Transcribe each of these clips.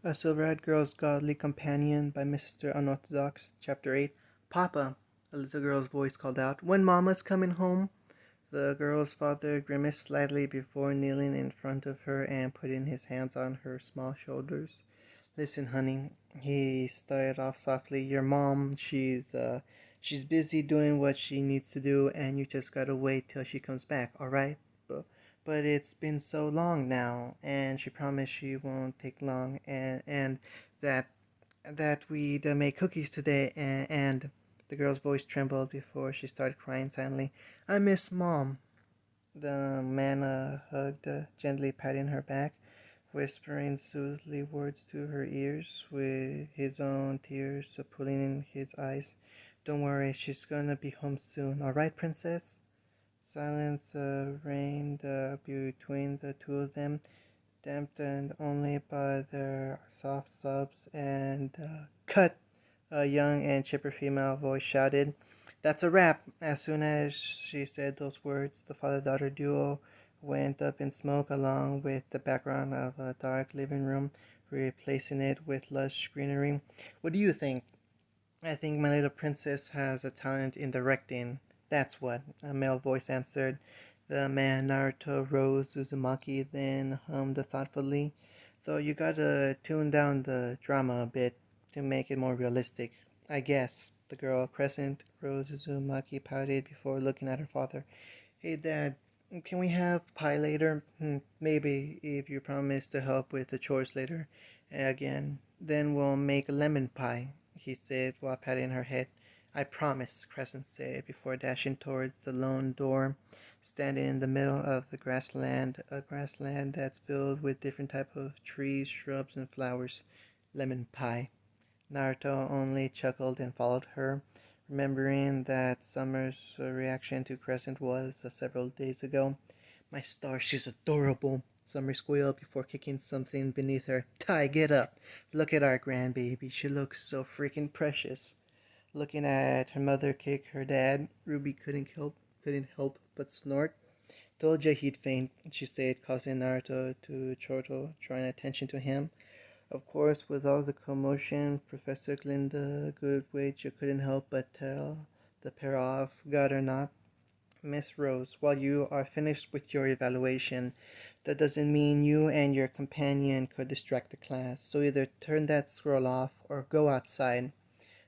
A Silver-Haired Girl's Godly Companion by Mr. Unorthodox, Chapter 8. Papa, a little girl's voice called out, when Mama's coming home? The girl's father grimaced slightly before kneeling in front of her and putting his hands on her small shoulders. Listen, honey, he started off softly. Your mom, she's busy doing what she needs to do, and you just gotta wait till she comes back, alright? But it's been so long now, and she promised she won't take long, and that we'd make cookies today, and the girl's voice trembled before she started crying silently. I miss Mom. The man hugged, gently patting her back, whispering soothing words to her ears, with his own tears pooling in his eyes. Don't worry, she's gonna be home soon, alright, princess? Silence reigned between the two of them, dampened only by their soft sobs and cut. A young and chipper female voice shouted, "That's a wrap!" As soon as she said those words, the father-daughter duo went up in smoke along with the background of a dark living room, replacing it with lush greenery. What do you think? I think my little princess has a talent in directing. That's what, a male voice answered. The man Naruto rose Uzumaki, then hummed thoughtfully. Though you gotta tune down the drama a bit to make it more realistic, I guess. The girl Crescent Rose Uzumaki pouted before looking at her father. Hey, Dad, can we have pie later? Maybe, if you promise to help with the chores later. Again, then we'll make lemon pie, he said while patting her head. I promise, Crescent said before dashing towards the lone door, standing in the middle of the grassland, a grassland that's filled with different types of trees, shrubs, and flowers. Lemon pie. Naruto only chuckled and followed her, remembering that Summer's reaction to Crescent was several days ago. My star, she's adorable, Summer squealed before kicking something beneath her. Ty, get up. Look at our grandbaby. She looks so freaking precious. Looking at her mother kick her dad, Ruby couldn't help but snort. Told you he'd faint, she said, causing Naruto to chortle, drawing attention to him. Of course, with all the commotion, Professor Glinda Goodwitch couldn't help but tell the pair off, God or not. Miss Rose, while you are finished with your evaluation, that doesn't mean you and your companion could distract the class, so either turn that scroll off or go outside.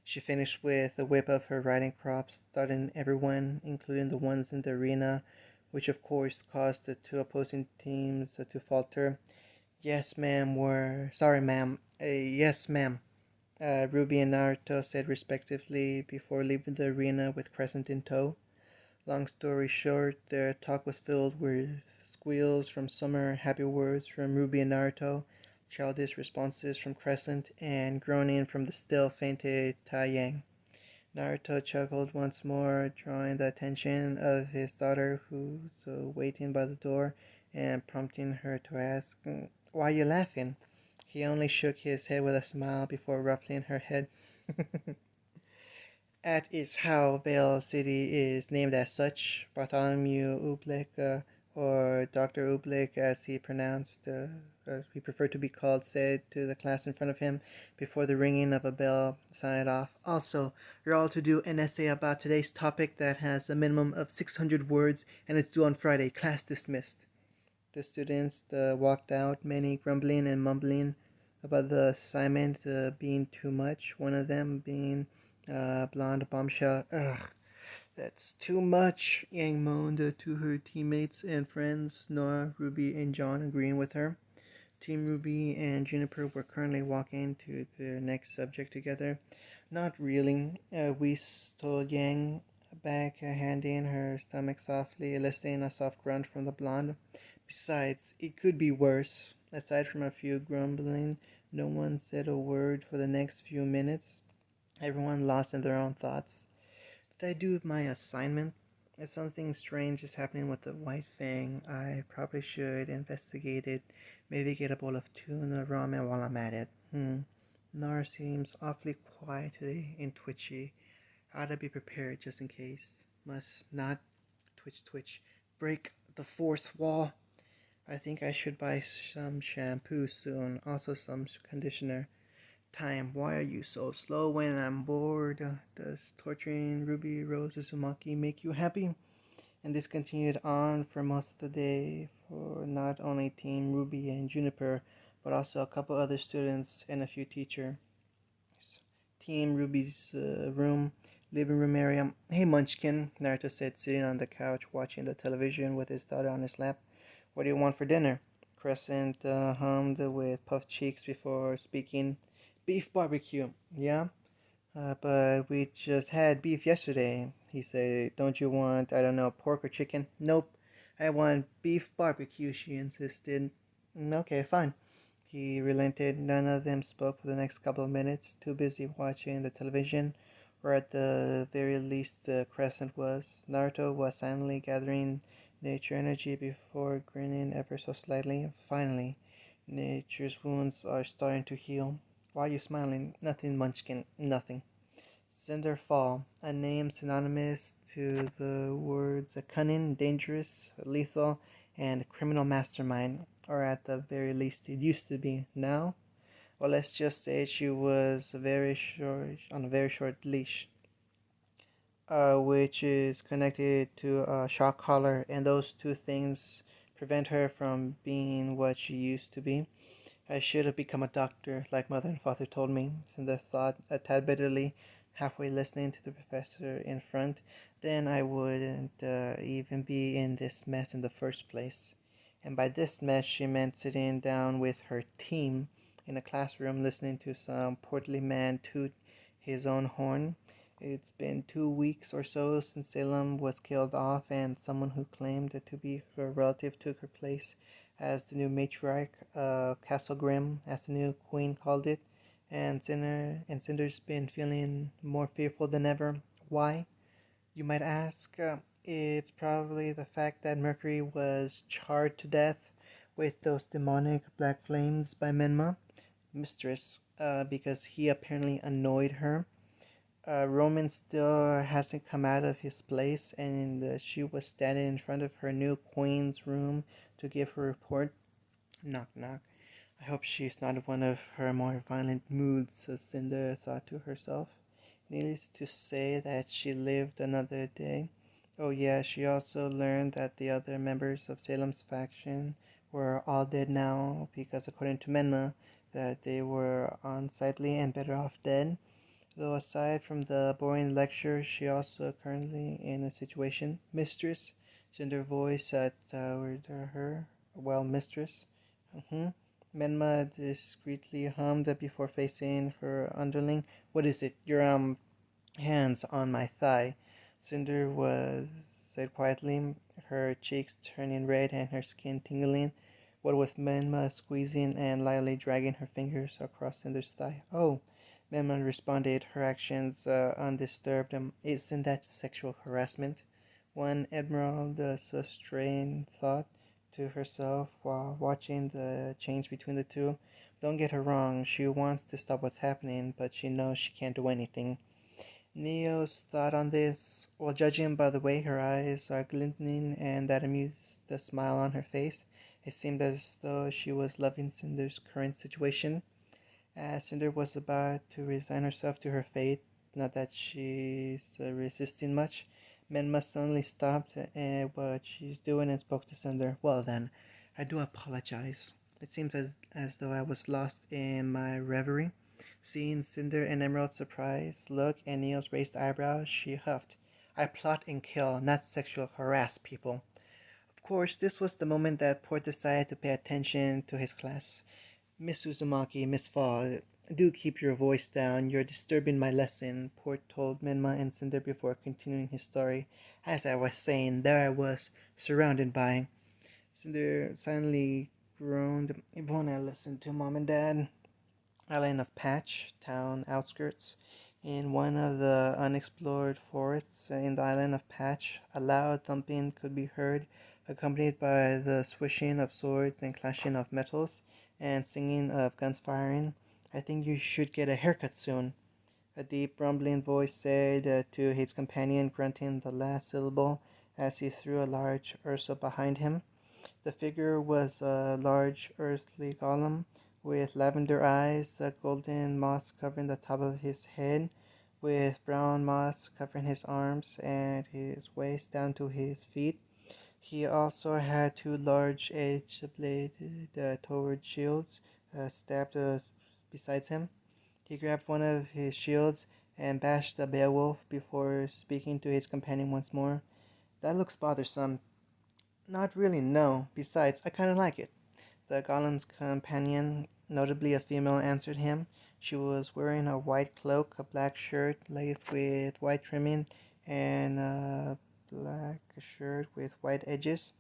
She finished with a whip of her riding crop, starting everyone, including the ones in the arena, which of course caused the two opposing teams to falter. Yes, ma'am, sorry, ma'am. Yes, ma'am. Ruby and Naruto said respectively before leaving the arena with Crescent in tow. Long story short, their talk was filled with squeals from Summer, happy words from Ruby and Naruto, childish responses from Crescent, and groaning from the still fainted Tai Yang. Naruto chuckled once more, drawing the attention of his daughter, who's waiting by the door, and prompting her to ask, why are you laughing? He only shook his head with a smile before ruffling her head. That is how Vale City is named as such. Bartholomew Oobleck, or Dr. Oobleck as he preferred to be called, said to the class in front of him before the ringing of a bell signed off. Also, you're all to do an essay about today's topic that has a minimum of 600 words, and it's due on Friday. Class dismissed. The students walked out, many grumbling and mumbling about the assignment being too much, one of them being blonde bombshell. Ugh, that's too much, Yang moaned to her teammates and friends, Nora, Ruby, and John agreeing with her. Team Ruby and Juniper were currently walking to their next subject together. Not really, told Yang, back handing her stomach softly, eliciting a soft grunt from the blonde. Besides, it could be worse. Aside from a few grumbling, no one said a word for the next few minutes. Everyone lost in their own thoughts. Did I do my assignment? If something strange is happening with the white thing, I probably should investigate it. Maybe get a bowl of tuna ramen while I'm at it. Nara seems awfully quiet today and twitchy. Ought to be prepared just in case. Must not twitch, break the fourth wall. I think I should buy some shampoo soon, also some conditioner. Time, why are you so slow when I'm bored? Does torturing Ruby Rose Uzumaki make you happy? And this continued on for most of the day for not only Team Ruby and Juniper, but also a couple other students and a few teachers. Team Ruby's living room area. Hey Munchkin, Naruto said, sitting on the couch watching the television with his daughter on his lap. What do you want for dinner? Crescent hummed with puffed cheeks before speaking. Beef barbecue, yeah? But we just had beef yesterday. He said, don't you want, I don't know, pork or chicken? Nope. I want beef barbecue, she insisted. Okay, fine. He relented. None of them spoke for the next couple of minutes, too busy watching the television, or at the very least the crescent was. Naruto was silently gathering nature energy before grinning ever so slightly. Finally, nature's wounds are starting to heal. Why are you smiling? Nothing, Munchkin, nothing. Cinderfall, a name synonymous to the words a cunning, dangerous, lethal, and criminal mastermind, or at the very least it used to be. Now, well, let's just say she was on a very short leash, which is connected to a shock collar, and those two things prevent her from being what she used to be. I should have become a doctor, like mother and father told me, Cinder thought a tad bitterly, halfway listening to the professor in front. Then I wouldn't even be in this mess in the first place. And by this mess, she meant sitting down with her team in a classroom listening to some portly man toot his own horn. It's been 2 weeks or so since Salem was killed off, and someone who claimed to be her relative took her place as the new matriarch of Castle Grim, as the new queen called it, and Cinder's been feeling more fearful than ever. Why, you might ask? It's probably the fact that Mercury was charred to death with those demonic black flames by Menma, mistress, because he apparently annoyed her. Roman still hasn't come out of his place, and she was standing in front of her new queen's room to give her report. Knock, knock. I hope she's not one of her more violent moods, Cinda thought to herself. Needless to say that she lived another day. Oh yeah, she also learned that the other members of Salem's faction were all dead now, because according to Menma, that they were unsightly and better off dead. Though aside from the boring lecture, she also currently in a situation. Mistress, Cinder voice towered her. Well, mistress. Mm-hmm. Menma discreetly hummed before facing her underling. What is it? Your hands on my thigh. Cinder was said quietly, her cheeks turning red and her skin tingling. What with Menma squeezing and lightly dragging her fingers across Cinder's thigh. Oh, Menma responded, her actions undisturbed. Isn't that sexual harassment? One Emerald sustained thought to herself while watching the change between the two. Don't get her wrong, she wants to stop what's happening, but she knows she can't do anything. Neo's thought on this, well, judging by the way her eyes are glinting and that amused smile on her face, it seemed as though she was loving Cinder's current situation. As Cinder was about to resign herself to her fate, not that she's resisting much, Menma suddenly stopped what she's doing and spoke to Cinder. Well then, I do apologize. It seems as though I was lost in my reverie. Seeing Cinder and Emerald's surprised look and Neo's raised eyebrows, she huffed. I plot and kill, not sexual harass people. Of course, this was the moment that Port decided to pay attention to his class. Miss Uzumaki, Miss Fall, do keep your voice down. You're disturbing my lesson, Port told Menma and Cinder before continuing his story. As I was saying, there I was, surrounded by... Cinder silently groaned. Won't I listen to Mom and Dad? Island of Patch, town outskirts. In one of the unexplored forests in the island of Patch, a loud thumping could be heard, accompanied by the swishing of swords and clashing of metals, and singing of guns firing. I think you should get a haircut soon, a deep rumbling voice said to his companion, grunting the last syllable as he threw a large Ursa behind him. The figure was a large earthly golem with lavender eyes, a golden moss covering the top of his head, with brown moss covering his arms and his waist down to his feet. He also had two large edge-bladed towed shields stabbed beside him. He grabbed one of his shields and bashed the Beowulf before speaking to his companion once more. That looks bothersome. Not really, no. Besides, I kind of like it. The golem's companion, notably a female, answered him. She was wearing a white cloak, a black shirt laced with white trimming, and a black shirt with white edges.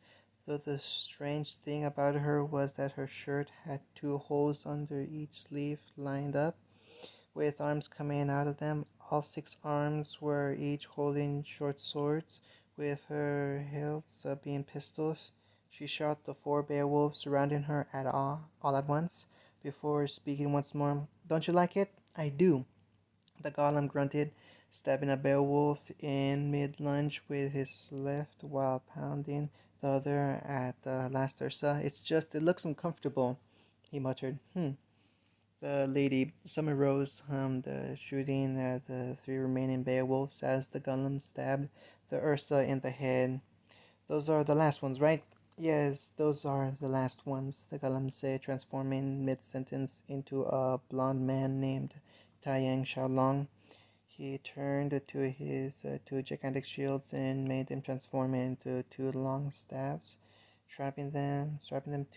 Though the strange thing about her was that her shirt had two holes under each sleeve lined up, with arms coming out of them. All six arms were each holding short swords, with her hilts being pistols. She shot the four Beowulfs surrounding her all at once, before speaking once more. Don't you like it? I do, the golem grunted, stabbing a Beowulf in mid-lunge with his left while pounding the other at the last Ursa. It looks uncomfortable, he muttered. The Lady Summer Rose hummed, shooting at the three remaining Beowulfs as the golem stabbed the Ursa in the head. Those are the last ones, right? Yes, those are the last ones, the golem said, transforming mid-sentence into a blond man named Taiyang Xiaolong. He turned to his two gigantic shields and made them transform into two long staffs, strapping them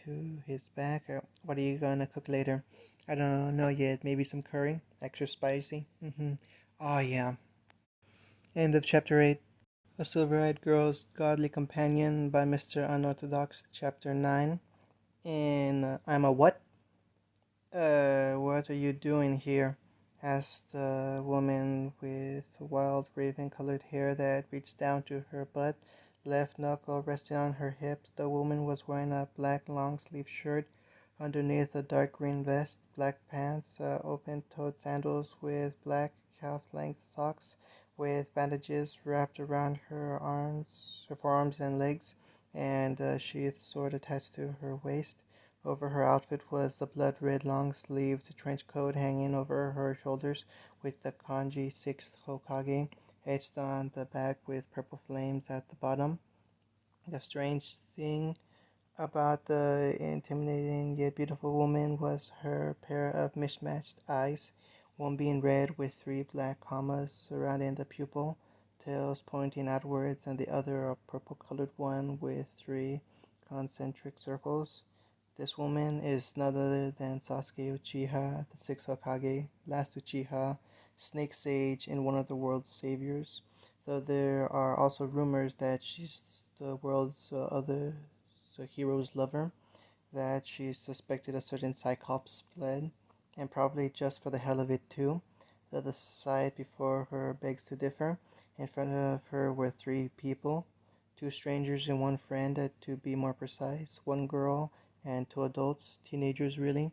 to his back. What are you gonna cook later? I don't know yet. Maybe some curry, extra spicy. Oh yeah. End of chapter 8. A Silver-Eyed Girl's Godly Companion by Mr. Unorthodox, chapter 9. And I'm a what? What are you doing here? Asked the woman with wild raven-colored hair that reached down to her butt, left knuckle resting on her hips. The woman was wearing a black long-sleeved shirt underneath a dark green vest, black pants, open-toed sandals with black calf-length socks with bandages wrapped around her forearms and legs, and a sheathed sword attached to her waist. Over her outfit was a blood-red long-sleeved trench coat hanging over her shoulders with the kanji 6th Hokage etched on the back with purple flames at the bottom. The strange thing about the intimidating yet beautiful woman was her pair of mismatched eyes, one being red with three black commas surrounding the pupil, tails pointing outwards, and the other a purple-colored one with three concentric circles. This woman is none other than Sasuke Uchiha, the sixth Hokage, last Uchiha, Snake Sage, and one of the world's saviors. Though there are also rumors that she's the world's other hero's lover, that she suspected a certain Cyclops blood, and probably just for the hell of it too. Though the sight before her begs to differ. In front of her were three people, two strangers and one friend, to be more precise, one girl and two adults, teenagers really,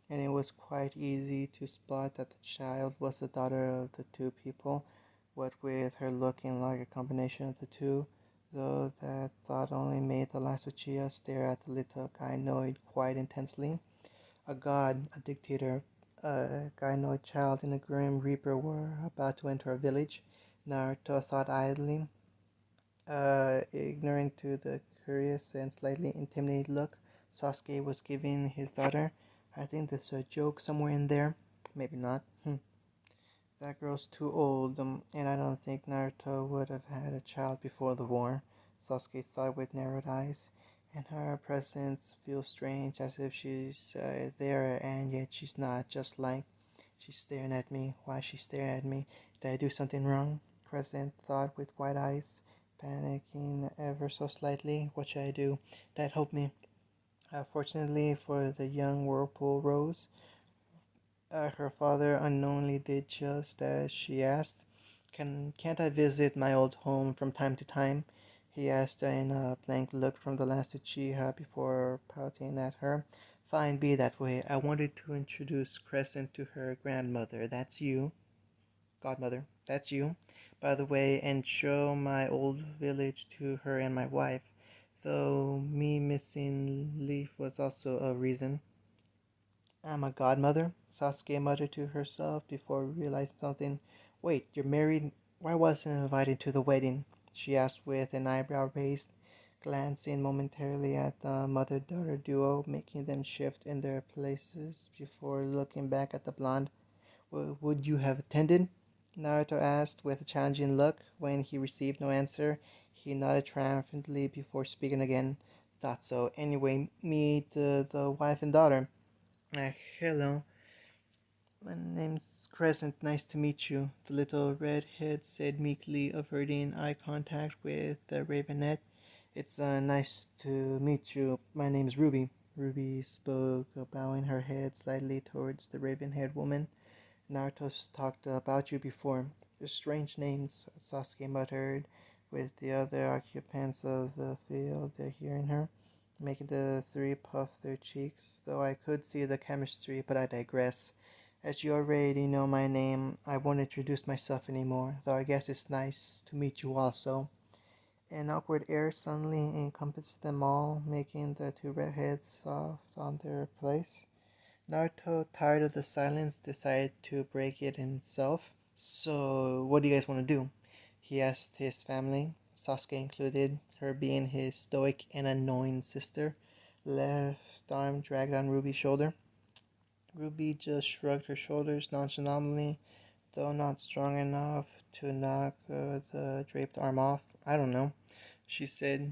and it was quite easy to spot that the child was the daughter of the two people, what with her looking like a combination of the two, though that thought only made the last Uchiha stare at the little gynoid quite intensely. A god, a dictator, a gynoid child, and a grim reaper were about to enter a village, Naruto thought idly, ignorant to the curious and slightly intimidated look Sasuke was giving his daughter. I think there's a joke somewhere in there. Maybe not. That girl's too old, and I don't think Naruto would have had a child before the war, Sasuke thought with narrowed eyes. And her presence feels strange, as if she's there and yet she's not, just like she's staring at me. Why is she staring at me? Did I do something wrong? Crescent thought with wide eyes, panicking ever so slightly. What should I do? Dad, help me. Fortunately for the young Whirlpool Rose, her father unknowingly did just as she asked. Can't I visit my old home from time to time? He asked in a blank look from the last Uchiha before pouting at her. Fine, be that way. I wanted to introduce Crescent to her grandmother. That's you. Godmother. That's you. By the way, and show my old village to her and my wife. though me missing Leaf was also a reason. I'm a godmother, Sasuke muttered to herself before realizing something. Wait, you're married? Why wasn't I invited to the wedding? She asked with an eyebrow raised, glancing momentarily at the mother-daughter duo, making them shift in their places before looking back at the blonde. Would you have attended? Naruto asked with a challenging look. When he received no answer, he nodded triumphantly before speaking again. Thought so. Anyway, meet the wife and daughter. Hello, my name's Crescent. Nice to meet you, the little redhead said meekly, averting eye contact with the ravenette. It's nice to meet you. My name's Ruby. Ruby spoke, bowing her head slightly towards the raven-haired woman. Naruto's talked about you before. Strange names, Sasuke muttered, with the other occupants of the field hearing her, making the three puff their cheeks, though I could see the chemistry, but I digress. As you already know my name, I won't introduce myself anymore, though I guess it's nice to meet you also. An awkward air suddenly encompassed them all, making the two redheads soft on their place. Naruto, tired of the silence, decided to break it himself. So, what do you guys want to do? He asked his family, Sasuke included, her being his stoic and annoying sister. Left arm dragged on Ruby's shoulder. Ruby just shrugged her shoulders nonchalantly, though not strong enough to knock the draped arm off. I don't know, she said.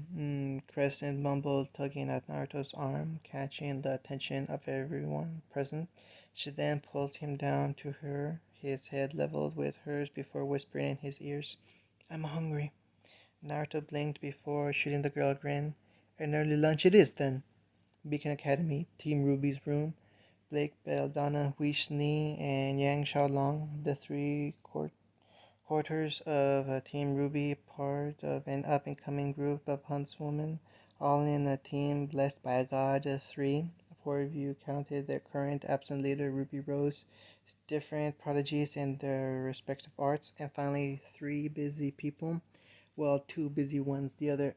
Crescent mumbled, tugging at Naruto's arm, catching the attention of everyone present. She then pulled him down to her, his head leveled with hers before whispering in his ears, I'm hungry. Naruto blinked before shooting the girl a grin. An early lunch it is, then. Beacon Academy, Team Ruby's room. Blake Belladonna, Whis and Yang Xiaolong, the three quarters of Team Ruby, part of an up-and-coming group of huntswomen, all in a team blessed by a god. Three, four of you counted their current absent leader, Ruby Rose, different prodigies in their respective arts, and finally three busy people. Well, two busy ones. The other,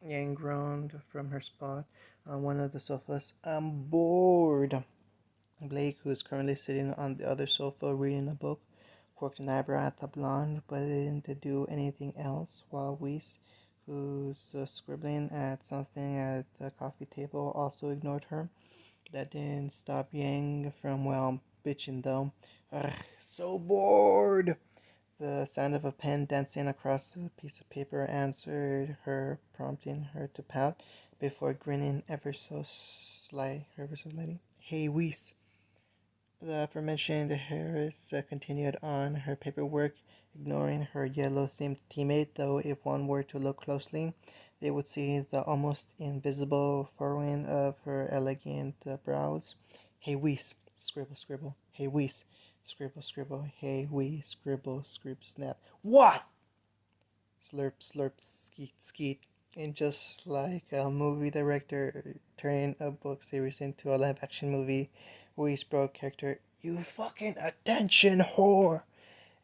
Yang groaned from her spot on one of the sofas. I'm bored. Blake, who is currently sitting on the other sofa reading a book, quirked an eyebrow at the blonde, but didn't do anything else, while Weiss, who's scribbling at something at the coffee table, also ignored her. That didn't stop Yang from, well, bitching though. Ugh, so bored! The sound of a pen dancing across a piece of paper answered her, prompting her to pout before grinning ever so slightly. Hey, Weiss. The aforementioned Harris continued on her paperwork, ignoring her yellow-themed teammate, though if one were to look closely, they would see the almost invisible furrowing of her elegant brows. Hey, Weiss, scribble, scribble. Hey, Weiss, scribble, scribble. Hey, Weiss, scribble, scribble, snap. What? Slurp, slurp, skeet, skeet. And just like a movie director turning a book series into a live-action movie, Weiss broke character, you fucking attention whore!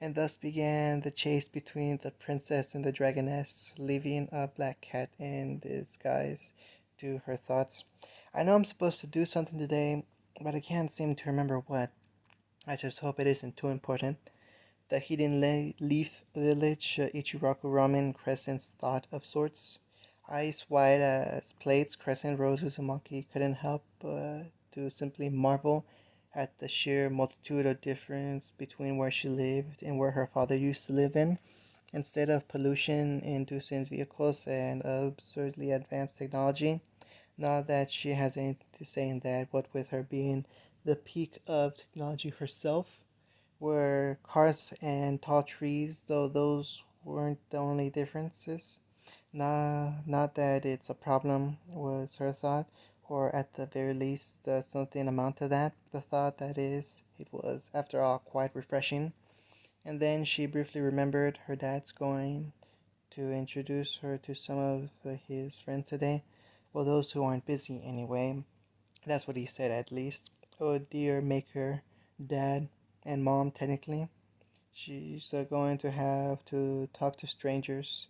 And thus began the chase between the princess and the dragoness, leaving a black cat in disguise to her thoughts. I know I'm supposed to do something today, but I can't seem to remember what. I just hope it isn't too important. The Hidden Leaf Village, Ichiraku Ramen, Crescent's thought of sorts. Eyes wide as plates, Crescent rose as a monkey couldn't help to simply marvel at the sheer multitude of difference between where she lived and where her father used to live in. Instead of pollution-inducing vehicles and absurdly advanced technology, not that she has anything to say in that, what with her being the peak of technology herself, were cars and tall trees, though those weren't the only differences. Not that it's a problem, was her thought, or at the very least, something amount to that. The thought, that is, it was, after all, quite refreshing. And then she briefly remembered her dad's going to introduce her to some of his friends today. Well, those who aren't busy, anyway. That's what he said, at least. Oh dear maker, dad, and mom, technically. She's going to have to talk to strangers.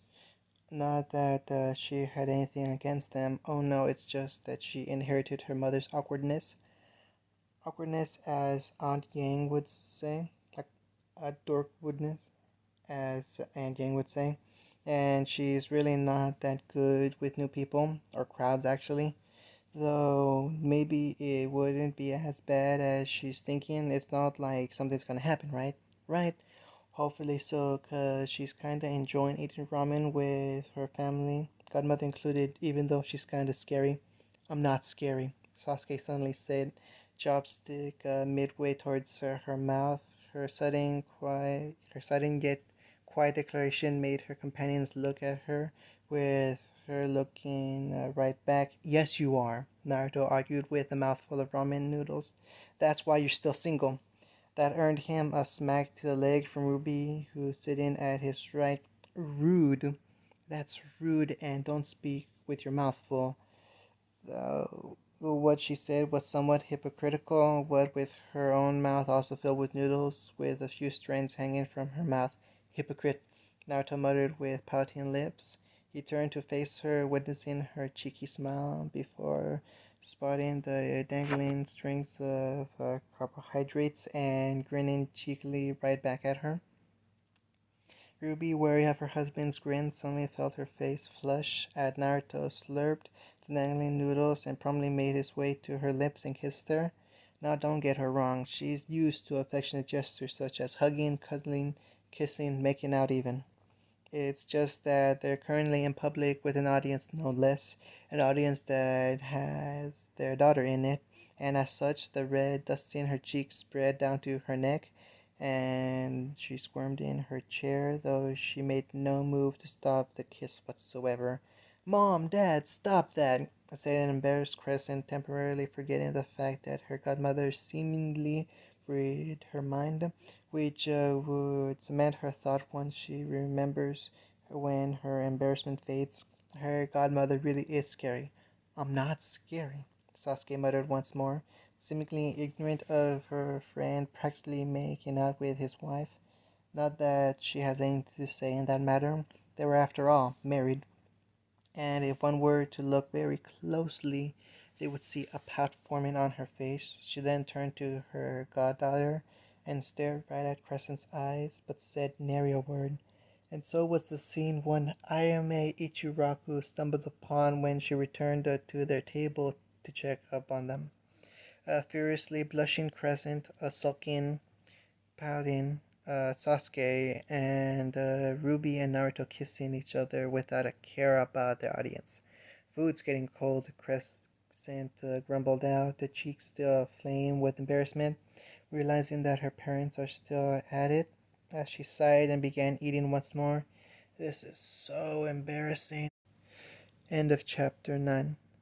Not that she had anything against them. Oh no, it's just that she inherited her mother's awkwardness. Awkwardness, as Aunt Yang would say, like a dorkwoodness, as Aunt Yang would say. And she's really not that good with new people, or crowds actually. Though maybe it wouldn't be as bad as she's thinking. It's not like something's gonna happen, right? Right? Hopefully so, cause she's kinda enjoying eating ramen with her family, godmother included, even though she's kinda scary. I'm not scary, Sasuke suddenly said, chopstick midway towards her mouth. Her sudden yet quiet declaration made her companions look at her, with her looking right back. Yes, you are, Naruto argued with a mouthful of ramen noodles. That's why you're still single. That earned him a smack to the leg from Ruby, who sitting at his right. Rude. That's rude, and don't speak with your mouth full. What she said was somewhat hypocritical, what with her own mouth also filled with noodles, with a few strands hanging from her mouth. Hypocrite, Naruto muttered with pouting lips. He turned to face her, witnessing her cheeky smile before spotting the dangling strings of carbohydrates and grinning cheekily right back at her. Ruby, wary of her husband's grin, suddenly felt her face flush at Naruto, slurped the dangling noodles, and promptly made his way to her lips and kissed her. Now, don't get her wrong. She's used to affectionate gestures such as hugging, cuddling, kissing, making out even. It's just that they're currently in public with an audience, no less, an audience that has their daughter in it, and as such, the red dusty in her cheeks spread down to her neck, and she squirmed in her chair, though she made no move to stop the kiss whatsoever. Mom, Dad, stop that! Said an embarrassed Crescent, temporarily forgetting the fact that her godmother seemingly read her mind, which would cement her thought once she remembers when her embarrassment fades. Her godmother really is scary. I'm not scary, Sasuke muttered once more, seemingly ignorant of her friend practically making out with his wife. Not that she has anything to say in that matter. They were, after all, married, and if one were to look very closely, they would see a pout forming on her face. She then turned to her goddaughter and stared right at Crescent's eyes, but said nary a word. And so was the scene one Ayame Ichiraku stumbled upon when she returned to their table to check up on them. A furiously blushing Crescent, a sulking, pouting Sasuke, and Ruby and Naruto kissing each other without a care about their audience. Food's getting cold, Crescent grumbled out, the cheeks still aflame with embarrassment, realizing that her parents are still at it, as she sighed and began eating once more. This is so embarrassing. End of chapter 9.